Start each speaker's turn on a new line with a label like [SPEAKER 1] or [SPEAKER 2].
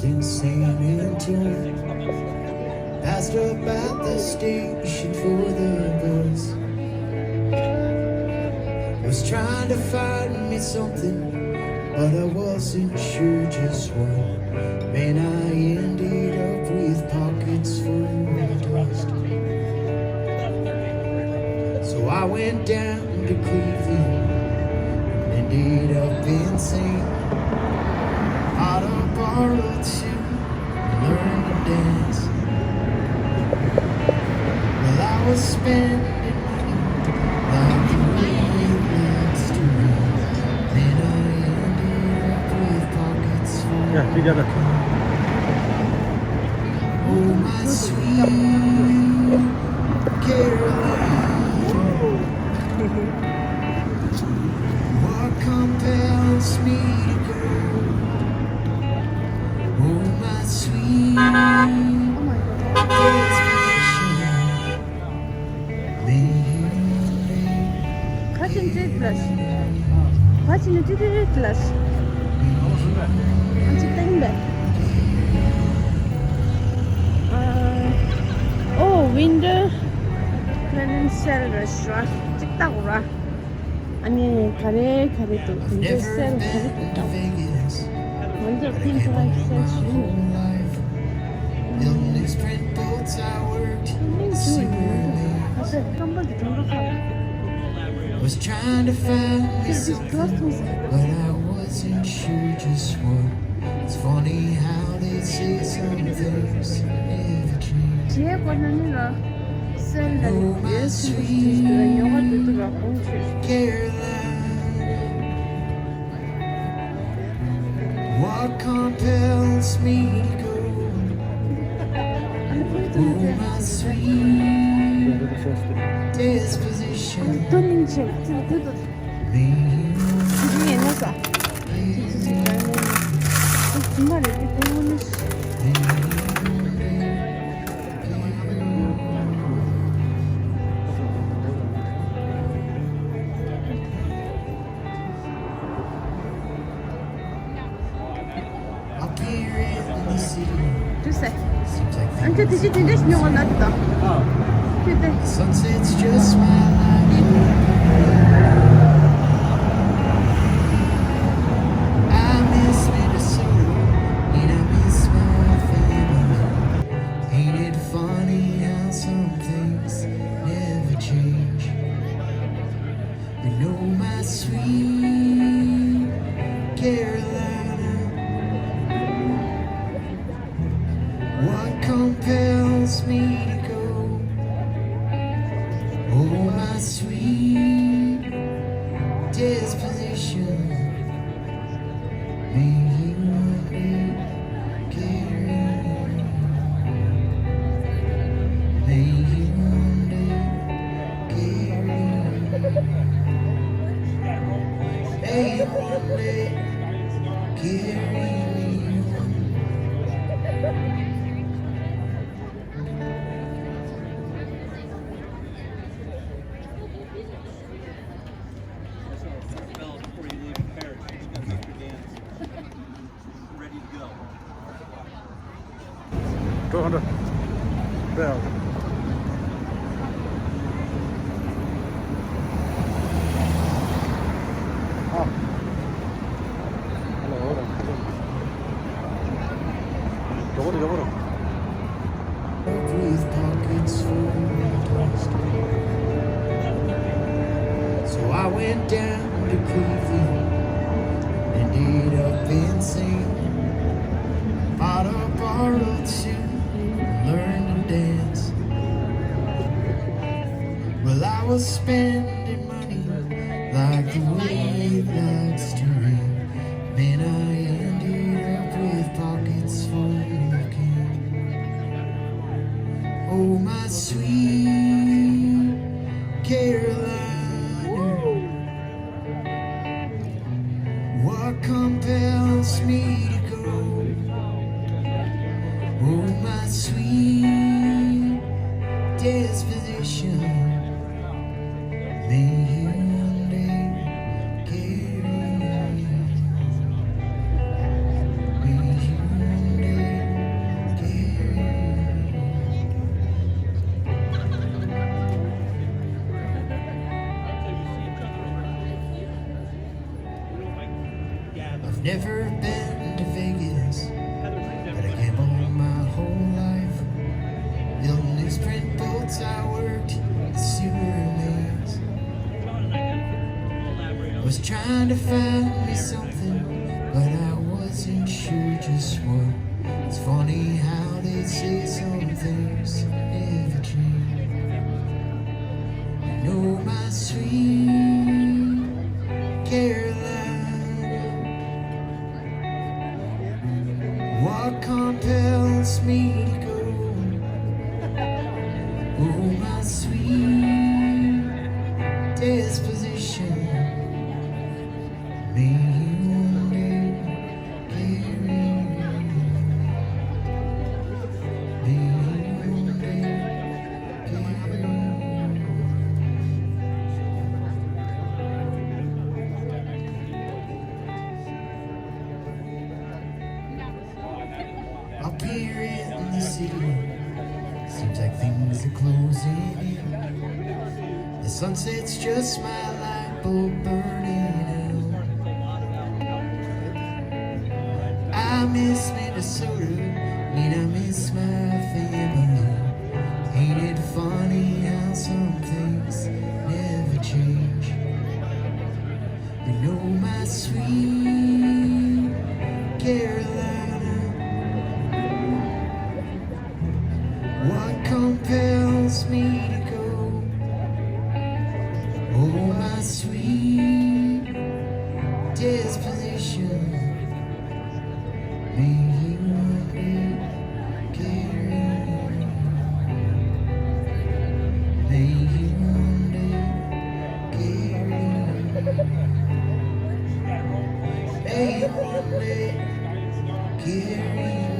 [SPEAKER 1] in San Antonio. Passed up at the station for the bus. Was trying to find me something, but I wasn't sure just what. Man, I ended up with pockets full of dust. So I went down to Cleveland and ended up insane. Bought a borrowed suit and learned to dance. Well, I was spending money like the way it likes to rain. Then I ended up with pockets full
[SPEAKER 2] Ya, together.
[SPEAKER 1] Oh, my sweet Caroline, what compels me to go? Oh, my sweet destination, may you
[SPEAKER 3] Kaçıncı flash? Kaçıncı flash? Açıklayayım da. Window Presidential Restaurant 찍다고 라. 아니 가래 또 근데
[SPEAKER 1] never
[SPEAKER 3] 셀
[SPEAKER 1] been to
[SPEAKER 3] 가래
[SPEAKER 1] Vegas.
[SPEAKER 3] 먼저 핑크가 셀 주는
[SPEAKER 1] Building these print boats, I worked super late.
[SPEAKER 3] 사실 한 번도 등록하고
[SPEAKER 1] Was trying to find me
[SPEAKER 3] 그래서
[SPEAKER 1] something,
[SPEAKER 3] 좋았던
[SPEAKER 1] but I wasn't sure just what. It's funny how they say some things never change.
[SPEAKER 3] 뒤에 권한이라 셀을 예수 그리스도의 영화들과 공주
[SPEAKER 1] Caroline, what compels me to go? Oh, my sweet disposition,
[SPEAKER 3] 어떤 책들도
[SPEAKER 1] may you
[SPEAKER 3] 그중에 나서 정말 이렇게 때문에
[SPEAKER 1] appear in the city.
[SPEAKER 3] 주세
[SPEAKER 1] Seems like
[SPEAKER 3] 안테 드시 되시 명언 났다 그때
[SPEAKER 1] sunset's just my life. I miss Minnesota and I miss my family. Ain't it funny how some things never change? You know, my sweet Carolina, what compels me to go? Oh, my sweet disposition, may you one day carry me. May you one day carry me. May you one day carry me.
[SPEAKER 4] Before you leave Paris, just got Mr. Dan's ready to go.
[SPEAKER 2] 200. Bell. 저거로.
[SPEAKER 1] With pockets full of dust. So I went down to Cleveland and ended up insane. Bought a borrowed suit and learned to dance. Well, I was spending money like the way it likes to rain. Then I ended up with pockets full of cane. Oh, my sweet Carolina, what compels me to go? Oh, my sweet disposition, may you one day carry me. May you one day Never been to Vegas, but I gambled my whole life. Building newsprint boats, I worked the sewer maze. I was trying to find me something, but I wasn't sure just what. It's funny how they say some things never change. You know my sweet Carolina, what compels me to go? Oh, my sweet disposition, may you one day carry me. May you one day carry me. Up here in the city, seems like things are closing in. The sunset's just my light bulb burning out. I miss Minnesota, I miss my family. Ain't it funny how some things never change? You know my sweet Carolina, what compels me to go? Oh, my sweet disposition, may you one day carry me. May you one day carry me. May you one day carry me.